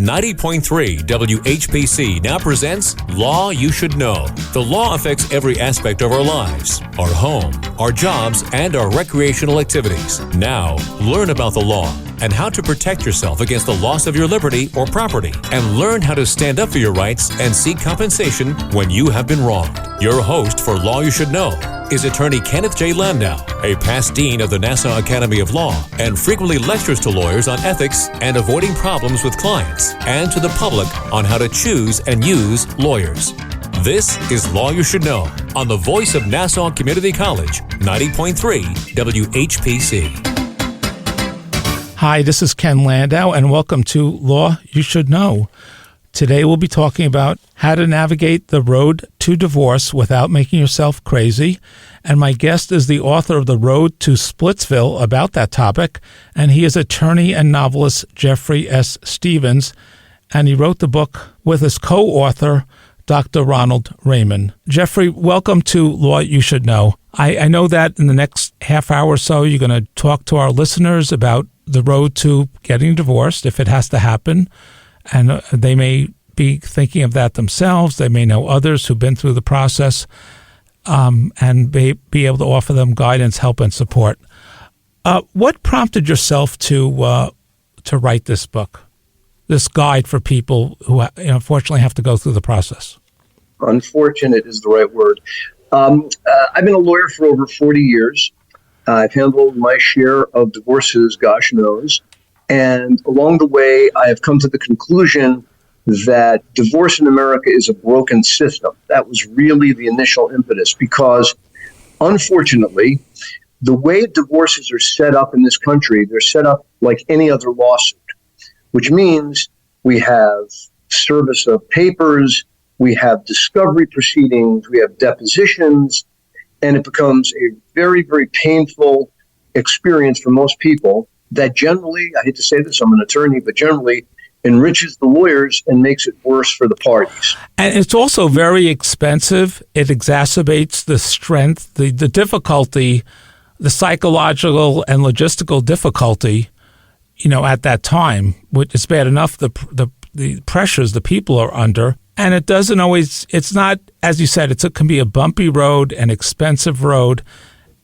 90.3 WHPC now presents Law You Should Know. The law affects every aspect of our lives, our home, our jobs, and our recreational activities. Now, learn about the law and how to protect yourself against the loss of your liberty or property, and learn how to stand up for your rights and seek compensation when you have been wronged. Your host for Law You Should Know is attorney Kenneth J. Landau, a past dean of the Nassau Academy of Law, and frequently lectures to lawyers on ethics and avoiding problems with clients, and to the public on how to choose and use lawyers. This is Law You Should Know on the voice of Nassau Community College, 90.3 WHPC. Hi, this is Ken Landau, and welcome to Law You Should Know. Today we'll be talking about how to navigate the road to divorce without making yourself crazy. And my guest is the author of The Road to Splitsville about that topic, and he is attorney and novelist Jeffrey S. Stevens, and he wrote the book with his co-author, Dr. Ronald Raymond. Jeffrey, welcome to Law You Should Know. I know that in the next half hour or so, you're going to talk to our listeners about the road to getting divorced, if it has to happen. And they may be thinking of that themselves. They may know others who've been through the process, and be able to offer them guidance, help, and support. What prompted yourself to write this book, this guide for people who unfortunately have to go through the process? Unfortunate is the right word. I've been a lawyer for over 40 years. I've handled my share of divorces, gosh knows. And along the way, I have come to the conclusion that divorce in America is a broken system. That was really the initial impetus, because unfortunately, the way divorces are set up in this country, they're set up like any other lawsuit, which means we have service of papers, we have discovery proceedings, we have depositions, and it becomes a very, very painful experience for most people that generally, I hate to say this, I'm an attorney, but generally enriches the lawyers and makes it worse for the parties. And it's also very expensive. It exacerbates the strength, the difficulty, the psychological and logistical difficulty, at that time, which is bad enough, the pressures the people are under. And it doesn't always, it's not, as you said, it can be a bumpy road, an expensive road.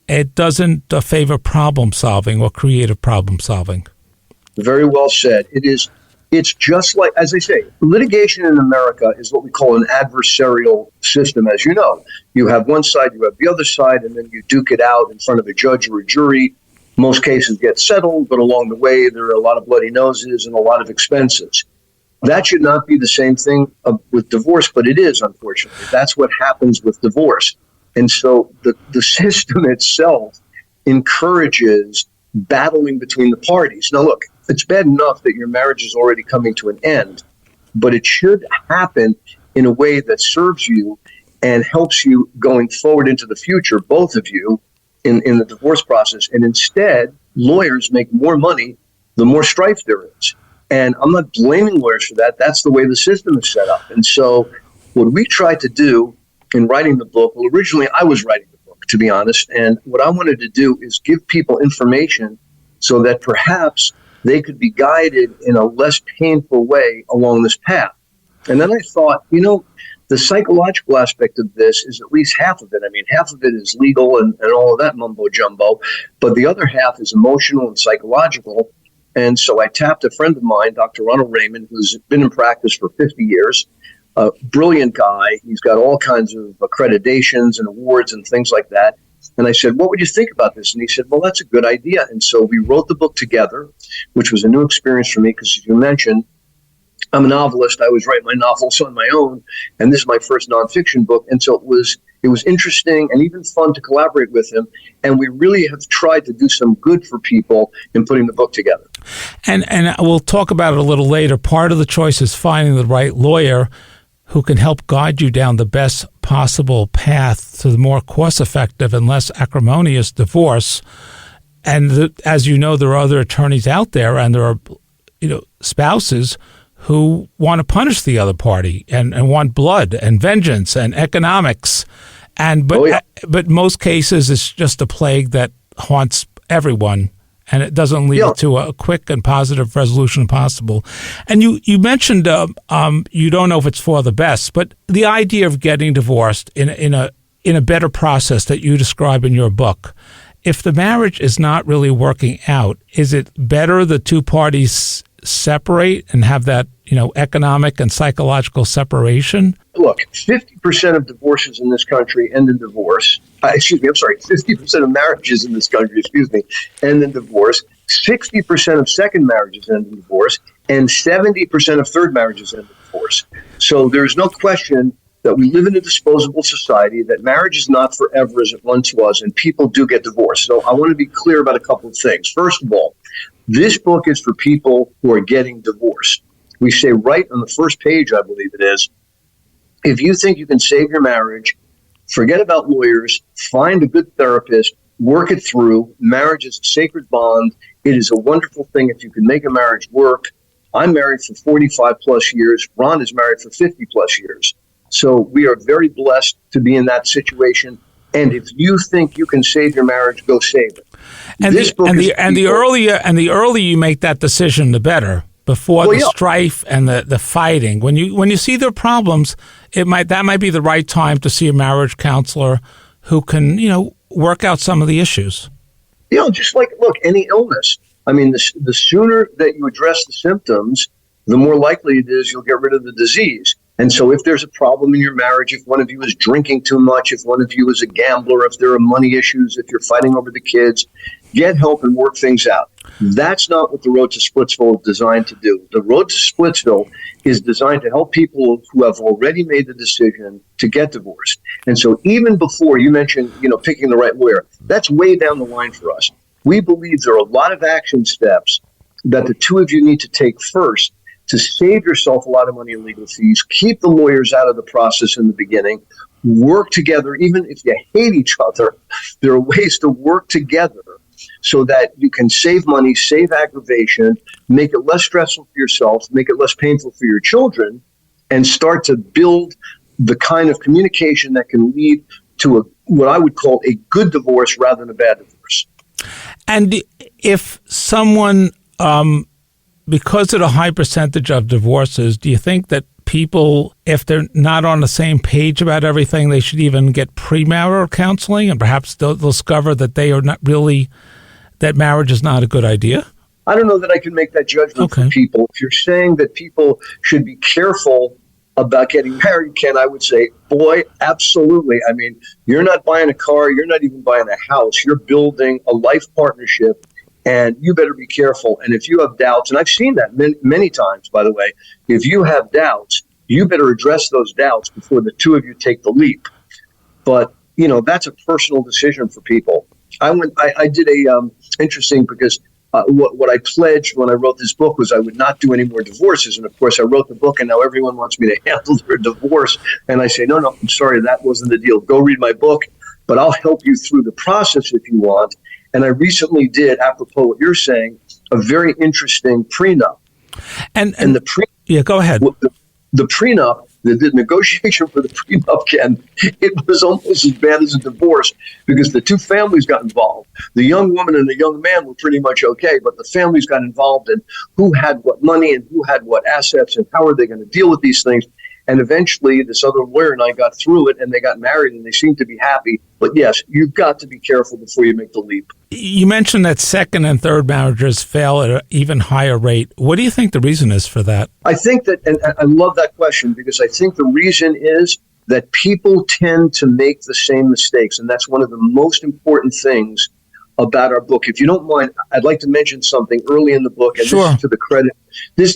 It doesn't favor problem solving or creative problem solving. Very well said. It's just like, as I say, litigation in America is what we call an adversarial system, as you know. You have one side, you have the other side, and then you duke it out in front of a judge or a jury. Most cases get settled, but along the way, there are a lot of bloody noses and a lot of expenses. That should not be the same thing with divorce, but it is, unfortunately. That's what happens with divorce. And so the system itself encourages battling between the parties. Now, look, it's bad enough that your marriage is already coming to an end, but it should happen in a way that serves you and helps you going forward into the future, both of you, in the divorce process. And instead, lawyers make more money the more strife there is. And I'm not blaming lawyers for that. That's the way the system is set up. And so what we tried to do in writing the book, well, originally I was writing the book, to be honest, and what I wanted to do is give people information so that perhaps they could be guided in a less painful way along this path. And then I thought, the psychological aspect of this is at least half of it. I mean, half of it is legal and all of that mumbo jumbo, but the other half is emotional and psychological. And so I tapped a friend of mine, Dr. Ronald Raymond, who's been in practice for 50 years. A brilliant guy. He's got all kinds of accreditations and awards and things like that. And I said, what would you think about this? And he said, well, that's a good idea. And so we wrote the book together, which was a new experience for me because, as you mentioned, I'm a novelist. I always write my novels on my own. And this is my first nonfiction book. And so it was interesting and even fun to collaborate with him. And we really have tried to do some good for people in putting the book together. And we'll talk about it a little later. Part of the choice is finding the right lawyer who can help guide you down the best possible path to the more cost-effective and less acrimonious divorce. And as you know, there are other attorneys out there, and there are spouses who want to punish the other party and want blood and vengeance and economics. But most cases, it's just a plague that haunts everyone and it doesn't lead to a quick and positive resolution possible. And you mentioned you don't know if it's for the best, but the idea of getting divorced in a better process that you describe in your book. If the marriage is not really working out, is it better the two parties separate and have that, economic and psychological separation? Look, 50% of divorces in this country end in divorce. 50% of marriages in this country, end in divorce. 60% of second marriages end in divorce, and 70% of third marriages end in divorce. So there's no question that we live in a disposable society, that marriage is not forever as it once was, and people do get divorced. So I want to be clear about a couple of things. First of all, this book is for people who are getting divorced. We say right on the first page, I believe it is, if you think you can save your marriage, forget about lawyers, find a good therapist, work it through. Marriage is a sacred bond. It is a wonderful thing if you can make a marriage work. I'm married for 45 plus years. Ron is married for 50 plus years. So we are very blessed to be in that situation. And if you think you can save your marriage, go save it. And the earlier you make that decision, the better. Before the strife and the fighting, when you see their problems, that might be the right time to see a marriage counselor who can work out some of the issues. Just like any illness. I mean, the sooner that you address the symptoms, the more likely it is you'll get rid of the disease. And so if there's a problem in your marriage, if one of you is drinking too much, if one of you is a gambler, if there are money issues, if you're fighting over the kids, get help and work things out. That's not what the Road to Splitsville is designed to do. The Road to Splitsville is designed to help people who have already made the decision to get divorced. And so even before you mentioned, picking the right lawyer, that's way down the line for us. We believe there are a lot of action steps that the two of you need to take first to save yourself a lot of money in legal fees, keep the lawyers out of the process in the beginning, work together. Even if you hate each other, there are ways to work together so that you can save money, save aggravation, make it less stressful for yourself, make it less painful for your children, and start to build the kind of communication that can lead to what I would call a good divorce rather than a bad divorce. And if someone... because of the high percentage of divorces, do you think that people, if they're not on the same page about everything, they should even get premarital counseling, and perhaps they'll discover that they are not really, that marriage is not a good idea? I don't know that I can make that judgment for people. If you're saying that people should be careful about getting married, Ken, I would say, boy, absolutely. I mean, you're not buying a car. You're not even buying a house. You're building a life partnership. And you better be careful. And if you have doubts, and I've seen that many times, by the way, if you have doubts, you better address those doubts before the two of you take the leap. But, that's a personal decision for people. I did interesting because what I pledged when I wrote this book was I would not do any more divorces. And of course, I wrote the book and now everyone wants me to handle their divorce. And I say, no, I'm sorry, that wasn't the deal. Go read my book, but I'll help you through the process if you want. And I recently did, apropos what you're saying, a very interesting prenup. And go ahead. The prenup, the negotiation for the prenup, Ken, it was almost as bad as a divorce because the two families got involved. The young woman and the young man were pretty much okay, but the families got involved in who had what money and who had what assets and how are they going to deal with these things. And eventually, this other lawyer and I got through it, and they got married, and they seemed to be happy. But yes, you've got to be careful before you make the leap. You mentioned that second and third marriages fail at an even higher rate. What do you think the reason is for that? I think that, and I love that question, because I think the reason is that people tend to make the same mistakes, and that's one of the most important things about our book. If you don't mind, I'd like to mention something early in the book, and Sure. This is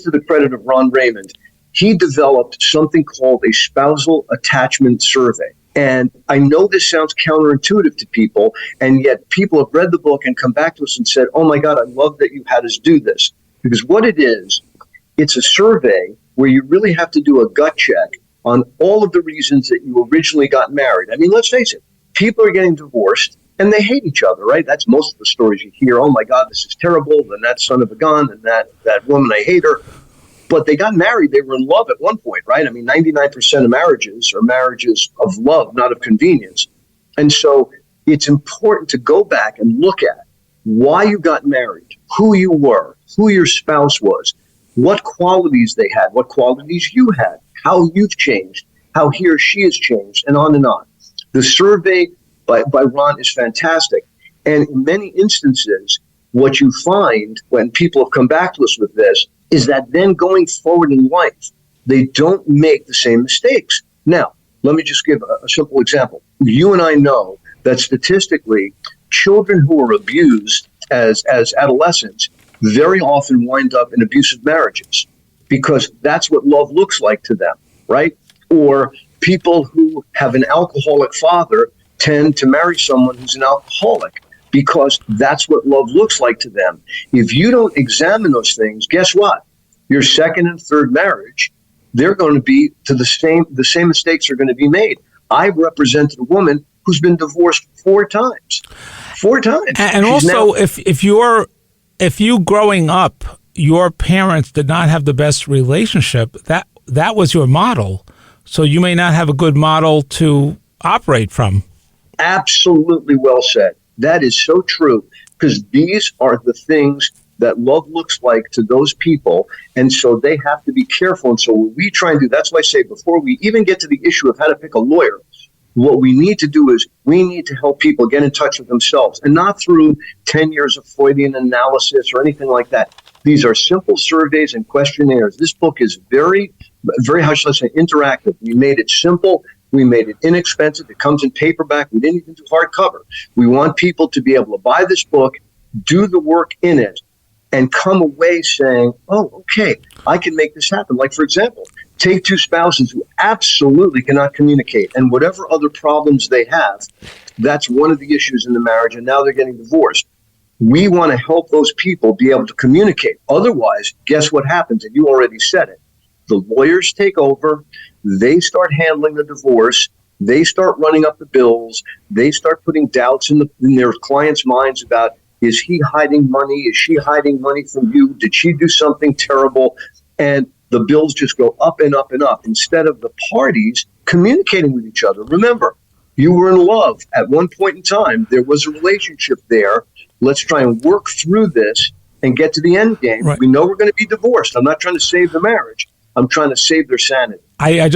to the credit of Ron Raymond. He developed something called a spousal attachment survey. And I know this sounds counterintuitive to people, and yet people have read the book and come back to us and said, oh my God, I love that you had us do this. Because what it is, it's a survey where you really have to do a gut check on all of the reasons that you originally got married. I mean, let's face it, people are getting divorced and they hate each other, right? That's most of the stories you hear. Oh my God, this is terrible. And that son of a gun, and that woman, I hate her. But they got married. They were in love at one point, right? I mean, 99% of marriages are marriages of love, not of convenience. And so it's important to go back and look at why you got married, who you were, who your spouse was, what qualities they had, what qualities you had, how you've changed, how he or she has changed, and on and on. The survey by Ron is fantastic. And in many instances, what you find when people have come back to us with this is that then going forward in life, they don't make the same mistakes. Now, let me just give a simple example. You and I know that statistically, children who are abused as adolescents very often wind up in abusive marriages because that's what love looks like to them, right? Or people who have an alcoholic father tend to marry someone who's an alcoholic because that's what love looks like to them. If you don't examine those things, guess what? Your second and third marriage, they're going to be to the same mistakes are going to be made. I've represented a woman who's been divorced 4 times. 4 times. And also, if you growing up, your parents did not have the best relationship, that was your model. So you may not have a good model to operate from. Absolutely well said. That is so true, because these are the things that love looks like to those people, and so they have to be careful. And so what we try and do, that's why I say before we even get to the issue of how to pick a lawyer, what we need to do is we need to help people get in touch with themselves, and not through 10 years of Freudian analysis or anything like that. These are simple surveys and questionnaires. This book is very, very, how should I say, interactive. We made it simple. We made it inexpensive. It comes in paperback. We didn't even do hardcover. We want people to be able to buy this book, do the work in it, and come away saying, oh, okay, I can make this happen. Like, for example, take 2 spouses who absolutely cannot communicate, and whatever other problems they have, that's one of the issues in the marriage, and now they're getting divorced. We want to help those people be able to communicate. Otherwise, guess what happens? And you already said it. The lawyers take over. They start handling the divorce. They start running up the bills. They start putting doubts in their clients' minds about, is he hiding money? Is she hiding money from you? Did she do something terrible? And the bills just go up and up and up instead of the parties communicating with each other. Remember, you were in love at one point in time. There was a relationship there. Let's try and work through this and get to the end game. Right. We know we're going to be divorced. I'm not trying to save the marriage. I'm trying to save their sanity. I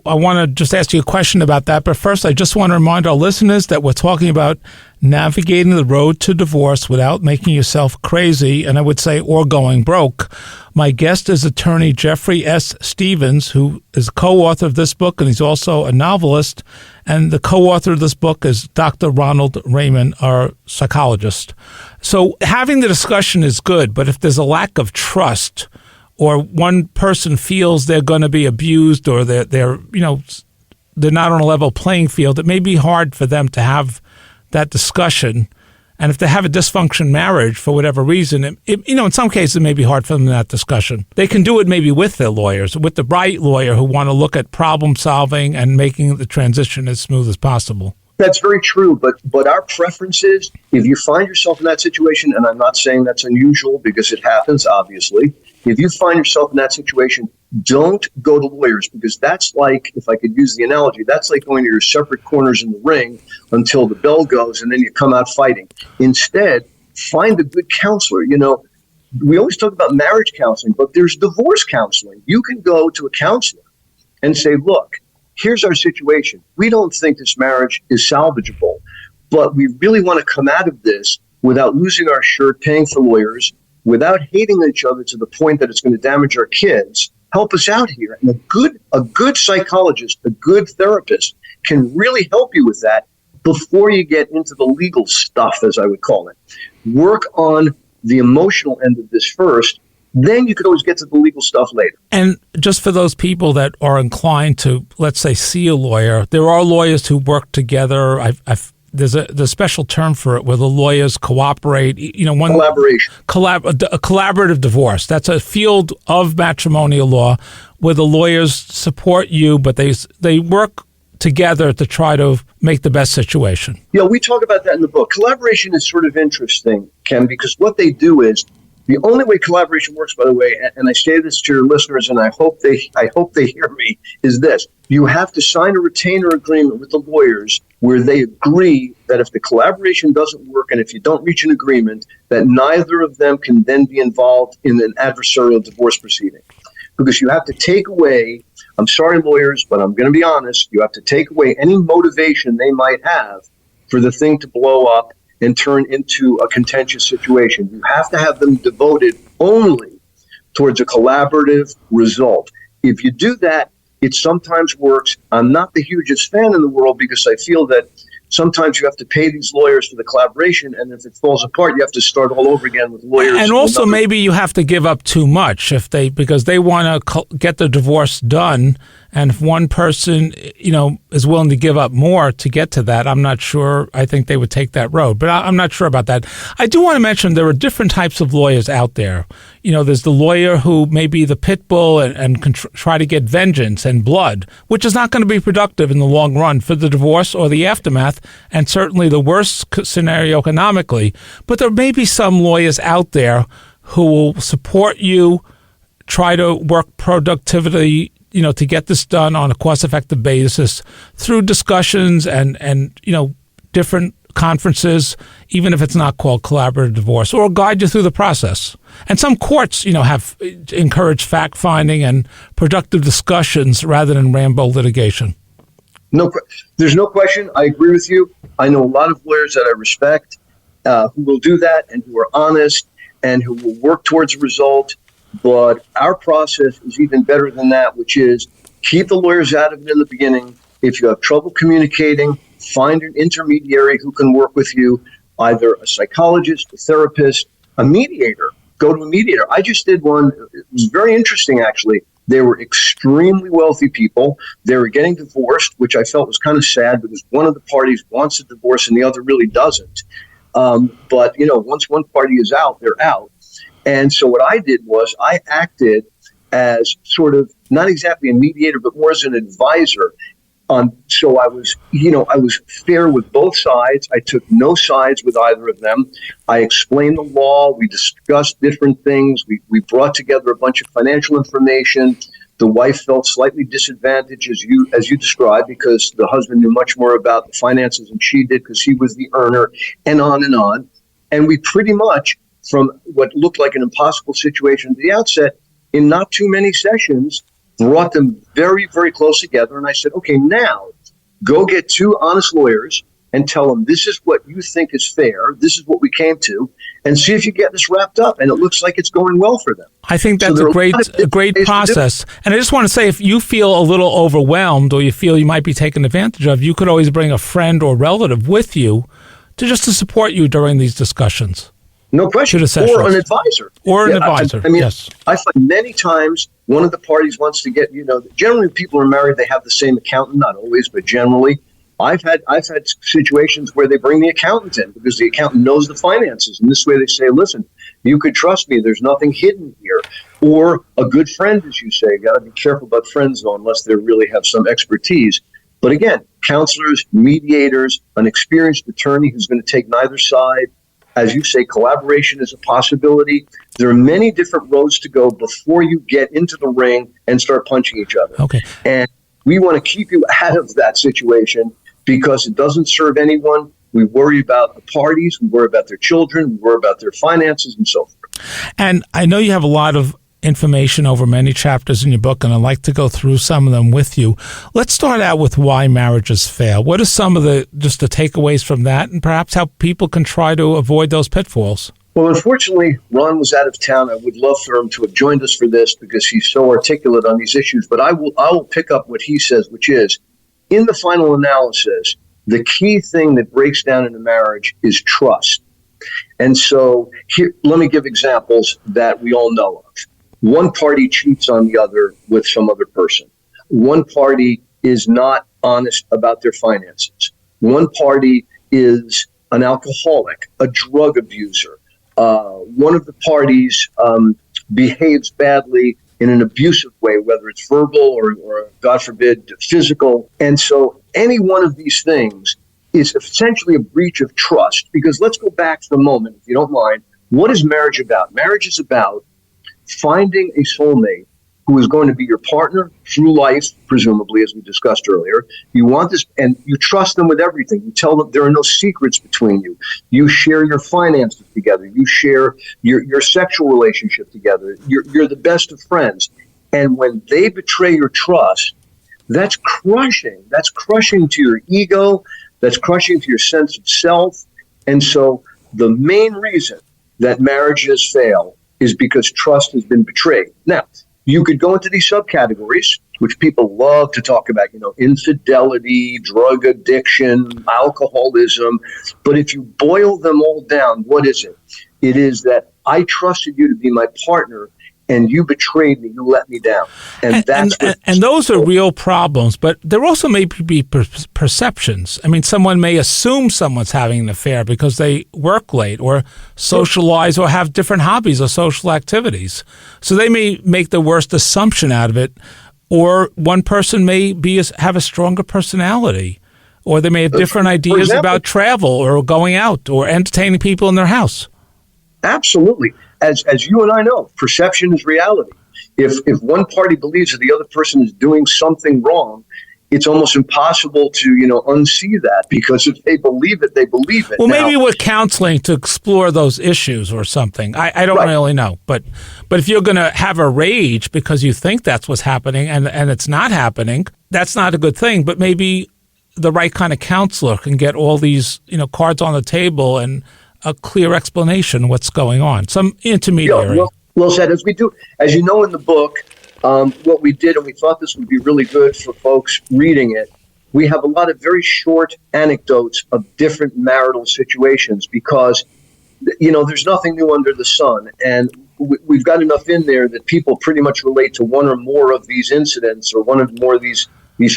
want to just ask you a question about that. But first, I just want to remind our listeners that we're talking about navigating the road to divorce without making yourself crazy, and I would say, or going broke. My guest is attorney Jeffrey S. Stevens, who is co-author of this book, and he's also a novelist. And the co-author of this book is Dr. Ronald Raymond, our psychologist. So having the discussion is good, but if there's a lack of trust, or one person feels they're going to be abused, or they're not on a level playing field, it may be hard for them to have that discussion. And if they have a dysfunction marriage for whatever reason, in some cases it may be hard for them in that discussion. They can do it maybe with their lawyers, with the right lawyer who want to look at problem solving and making the transition as smooth as possible. That's very true, but our preference is, if you find yourself in that situation, and I'm not saying that's unusual because it happens, obviously, if you find yourself in that situation, don't go to lawyers, because that's like, if I could use the analogy, that's like going to your separate corners in the ring until the bell goes and then you come out fighting. Instead, find a good counselor. We always talk about marriage counseling, but there's divorce counseling. You can go to a counselor and say, look, here's our situation. We don't think this marriage is salvageable, but we really want to come out of this without losing our shirt, paying for lawyers, without hating each other to the point that it's going to damage our kids. Help us out here. And a good psychologist, a good therapist can really help you with that before you get into the legal stuff, as I would call it. Work on the emotional end of this first. Then you could always get to the legal stuff later. And just for those people that are inclined to, let's say, see a lawyer, there are lawyers who work together. There's a special term for it where the lawyers cooperate. Collaboration. A collaborative divorce. That's a field of matrimonial law where the lawyers support you, but they work together to try to make the best situation. Yeah, we talk about that in the book. Collaboration is sort of interesting, Ken, because what they do is, The only way collaboration works, by the way, and I say this to your listeners, and I hope they hear me, is this. You have to sign a retainer agreement with the lawyers where they agree that if the collaboration doesn't work and if you don't reach an agreement, that neither of them can then be involved in an adversarial divorce proceeding. Because you have to take away, I'm sorry, lawyers, but I'm going to be honest, you have to take away any motivation they might have for the thing to blow up and turn into a contentious situation. You have to have them devoted only towards a collaborative result. If you do that, it sometimes works. I'm not the hugest fan in the world because I feel that sometimes you have to pay these lawyers for the collaboration, and if it falls apart, you have to start all over again with lawyers. And also maybe you have to give up too much because they want to get the divorce done, and if one person, is willing to give up more to get to that, I'm not sure. I think they would take that road, but I'm not sure about that. I do want to mention there are different types of lawyers out there. There's the lawyer who may be the pit bull and can try to get vengeance and blood, which is not going to be productive in the long run for the divorce or the aftermath, and certainly the worst scenario economically. But there may be some lawyers out there who will support you, try to work productivity, to get this done on a cost-effective basis through discussions and different conferences, even if it's not called collaborative divorce, or guide you through the process. And some courts, have encouraged fact-finding and productive discussions rather than Rambo litigation. No, there's no question. I agree with you. I know a lot of lawyers that I respect who will do that and who are honest and who will work towards a result. But our process is even better than that, which is keep the lawyers out of it in the beginning. If you have trouble communicating, find an intermediary who can work with you, either a psychologist, a therapist, a mediator. Go to a mediator. I just did one. It was very interesting, actually. They were extremely wealthy people. They were getting divorced, which I felt was kind of sad because one of the parties wants a divorce and the other really doesn't. But, once one party is out, they're out. And so what I did was I acted as sort of not exactly a mediator, but more as an advisor. So I was fair with both sides. I took no sides with either of them. I explained the law. We discussed different things. We brought together a bunch of financial information. The wife felt slightly disadvantaged, as you described, because the husband knew much more about the finances than she did because he was the earner, and on and on. And we pretty much, from what looked like an impossible situation at the outset, in not too many sessions, brought them very, very close together. And I said, okay, now go get two honest lawyers and tell them this is what you think is fair. This is what we came to, and see if you get this wrapped up. And it looks like it's going well for them. I think that's a great process. And I just want to say, if you feel a little overwhelmed or you feel you might be taken advantage of, you could always bring a friend or relative with you to support you during these discussions. No question. Or an advisor. Yes. I find many times one of the parties wants to get, generally people are married, they have the same accountant, not always, but generally. I've had situations where they bring the accountant in because the accountant knows the finances. And this way they say, listen, you could trust me. There's nothing hidden here. Or a good friend, as you say. Got to be careful about friends, though, unless they really have some expertise. But again, counselors, mediators, an experienced attorney who's going to take neither side. As you say, collaboration is a possibility. There are many different roads to go before you get into the ring and start punching each other. Okay. And we want to keep you out of that situation because it doesn't serve anyone. We worry about the parties. We worry about their children. We worry about their finances and so forth. And I know you have a lot of information over many chapters in your book, and I'd like to go through some of them with you. Let's start out with why marriages fail. What are some of the takeaways from that, and perhaps how people can try to avoid those pitfalls? Well, unfortunately, Ron was out of town. I would love for him to have joined us for this because he's so articulate on these issues. But I will pick up what he says, which is, in the final analysis, the key thing that breaks down in a marriage is trust. And so here, let me give examples that we all know of. One party cheats on the other with some other person. One party is not honest about their finances. One party is an alcoholic, a drug abuser. One of the parties behaves badly in an abusive way, whether it's verbal or, God forbid, physical. And so any one of these things is essentially a breach of trust. Because let's go back for a moment, if you don't mind. what is marriage about? Marriage is about finding a soulmate who is going to be your partner through life, presumably, as we discussed earlier. You want this, and you trust them with everything. You tell them there are no secrets between you. You share your finances together. You share your sexual relationship together. You're the best of friends. And when they betray your trust, that's crushing. That's crushing to your ego. That's crushing to your sense of self. And so the main reason that marriages fail is because trust has been betrayed. Now, you could go into these subcategories, which people love to talk about, infidelity, drug addiction, alcoholism. But if you boil them all down, what is it? It is that I trusted you to be my partner, and you betrayed me. You let me down. And those are real problems, but there also may be perceptions. I mean, someone may assume someone's having an affair because they work late or socialize or have different hobbies or social activities. So they may make the worst assumption out of it, or one person may have a stronger personality, or they may have different ideas about travel or going out or entertaining people in their house. Absolutely. As you and I know, perception is reality. If one party believes that the other person is doing something wrong, it's almost impossible to, unsee that, because if they believe it, they believe it. Well, maybe with counseling to explore those issues or something. I don't really know. But if you're going to have a rage because you think that's what's happening and it's not happening, that's not a good thing. But maybe the right kind of counselor can get all these, cards on the table and a clear explanation of what's going on. Some intermediary. Yeah, well said. As you know in the book, what we did, and we thought this would be really good for folks reading it, we have a lot of very short anecdotes of different marital situations because, there's nothing new under the sun. And we've got enough in there that people pretty much relate to one or more of these incidents or one or more of these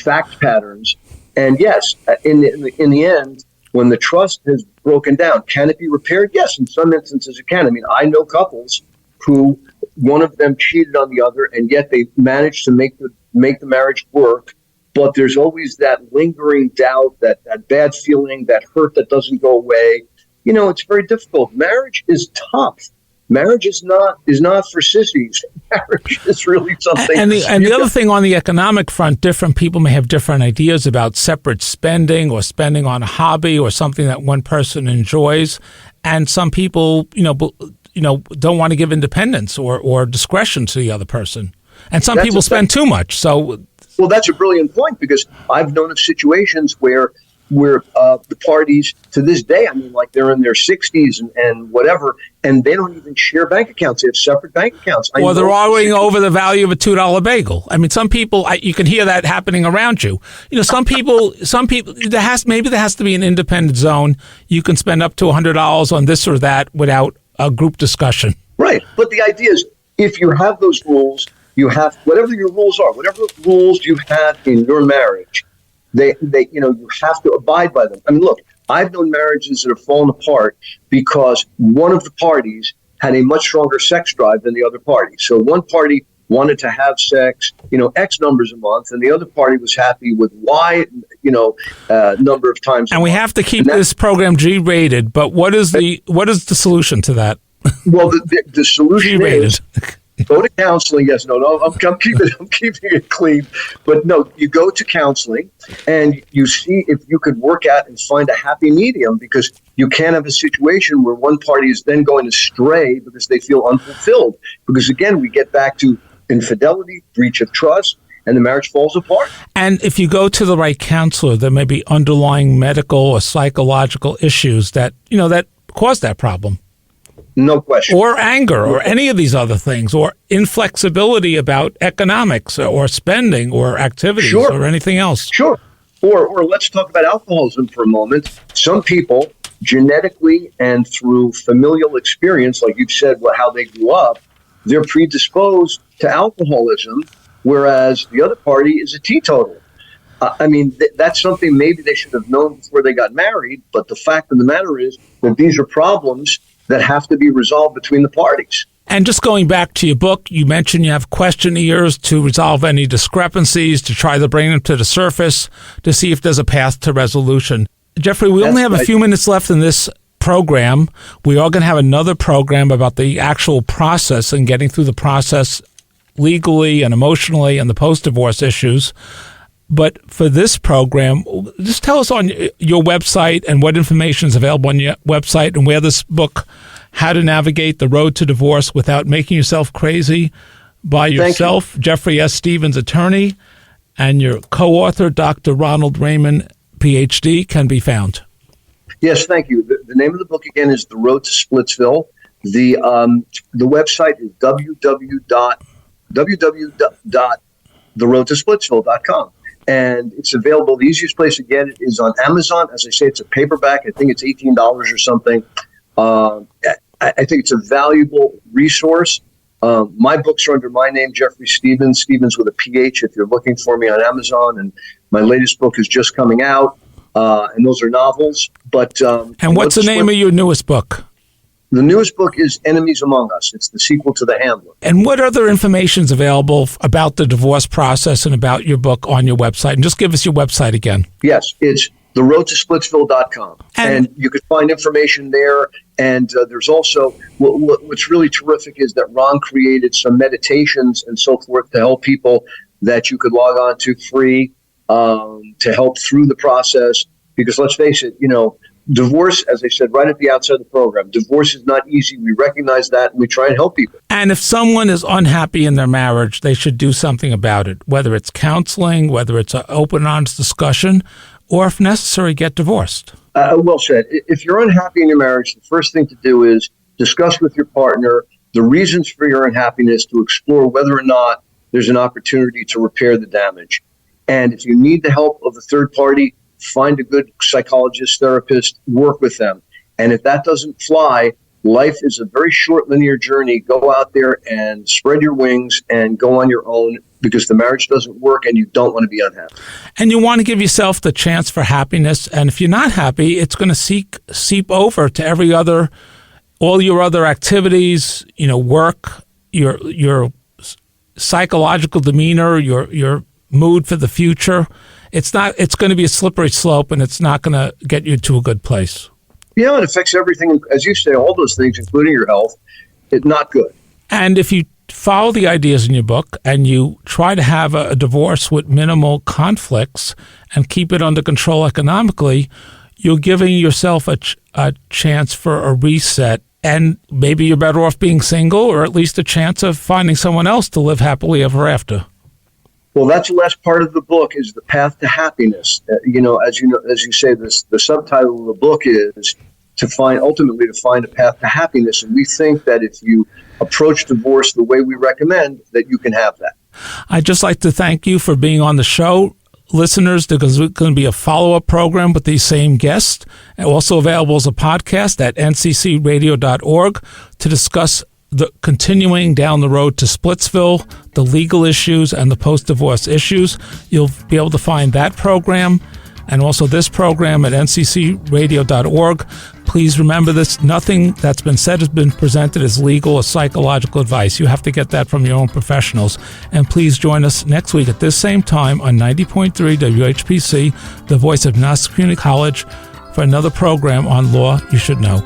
fact patterns. And yes, in the end, when the trust has broken down, can it be repaired? Yes, in some instances it can. I mean, I know couples who one of them cheated on the other, and yet they managed to make the marriage work. But there's always that lingering doubt, that bad feeling, that hurt that doesn't go away. It's very difficult. Marriage is tough. Marriage is not for sissies. Marriage is really something. And the other thing on the economic front, different people may have different ideas about separate spending or spending on a hobby or something that one person enjoys, and some people, don't want to give independence or discretion to the other person, and some people spend too much. So, well, that's a brilliant point, because I've known of situations where the parties to this day, I mean, like they're in their 60s and whatever, and they don't even share bank accounts. They have separate bank accounts. Or they're arguing over the value of a $2 bagel. I mean, some people, you can hear that happening around you. Some people, there has to be an independent zone. You can spend up to $100 on this or that without a group discussion. Right. But the idea is, if you have those rules, you have, whatever your rules are, whatever rules you have in your marriage, you have to abide by them. I mean, look, I've known marriages that have fallen apart because one of the parties had a much stronger sex drive than the other party. So one party wanted to have sex, X numbers a month, and the other party was happy with Y, number of times. And we have to keep this program G-rated. But what is the solution to that? Well, the solution G-rated. Is go to counseling. Yes, no, I'm keeping it clean. But no, you go to counseling and you see if you could work out and find a happy medium, because you can't have a situation where one party is then going astray because they feel unfulfilled. Because again, we get back to infidelity, breach of trust, and the marriage falls apart. And if you go to the right counselor, there may be underlying medical or psychological issues that cause that problem. No question. Or anger, or any of these other things, or inflexibility about economics or spending or activities or anything else. Sure. Or let's talk about alcoholism for a moment. Some people, genetically and through familial experience, like you've said, how they grew up, they're predisposed to alcoholism, whereas the other party is a teetotal. That's something maybe they should have known before they got married, but the fact of the matter is that these are problems that have to be resolved between the parties. And just going back to your book, you mentioned you have questionnaires to resolve any discrepancies, to try to bring them to the surface, to see if there's a path to resolution. Jeffrey, we only have a few minutes left in this program. We are going to have another program about the actual process and getting through the process legally and emotionally and the post-divorce issues. But for this program, just tell us on your website and what information is available on your website and where this book, How to Navigate the Road to Divorce Without Making Yourself Crazy, by yourself, Jeffrey S. Stevens, attorney, and your co-author, Dr. Ronald Raymond, Ph.D., can be found. Yes, thank you. The name of the book, again, is The Road to Splitsville. The website is www.theroadtosplitsville.com. And it's available. The easiest place to get it is on Amazon. As I say, it's a paperback. I think it's $18 or something. I think it's a valuable resource. My books are under my name, Jeffrey Stevens, Stevens with a PH, if you're looking for me on Amazon. And my latest book is just coming out. And those are novels. But and what's the name of your newest book? The newest book is Enemies Among Us. It's the sequel to The Handler. And what other information is available about the divorce process and about your book on your website? And just give us your website again. Yes, it's theroadtosplitsville.com. And you can find information there. And there's also, what's really terrific is that Ron created some meditations and so forth to help people that you could log on to free to help through the process. Because let's face it, divorce, as I said right at the outset of the program, divorce is not easy. We recognize that, and we try and help people. And if someone is unhappy in their marriage, they should do something about it, whether it's counseling, whether it's an open, honest discussion, or if necessary, get divorced. Well said. If you're unhappy in your marriage, the first thing to do is discuss with your partner the reasons for your unhappiness, to explore whether or not there's an opportunity to repair the damage. And if you need the help of a third party, find a good psychologist, therapist, work with them. And if that doesn't fly, life is a very short linear journey. Go out there and spread your wings and go on your own, because the marriage doesn't work and you don't want to be unhappy. And you want to give yourself the chance for happiness. And if you're not happy, it's going to seep over to all your other activities, work, your psychological demeanor, your mood for the future. It's going to be a slippery slope, and it's not going to get you to a good place. Yeah, it affects everything. As you say, all those things, including your health, it's not good. And if you follow the ideas in your book and you try to have a divorce with minimal conflicts and keep it under control economically, you're giving yourself a chance for a reset. And maybe you're better off being single, or at least a chance of finding someone else to live happily ever after. Well, that's the last part of the book, is the path to happiness. As you say, the subtitle of the book is ultimately to find a path to happiness. And we think that if you approach divorce the way we recommend, that you can have that. I'd just like to thank you for being on the show. Listeners, there's going to be a follow-up program with these same guests, and also available as a podcast at nccradio.org to discuss the continuing down the road to Splitsville, the legal issues and the post-divorce issues. You'll be able to find that program and also this program at nccradio.org. Please remember this: nothing that's been said has been presented as legal or psychological advice. You have to get that from your own professionals. And please join us next week at this same time on 90.3 WHPC, the voice of Nassau Community College, for another program on Law You Should Know.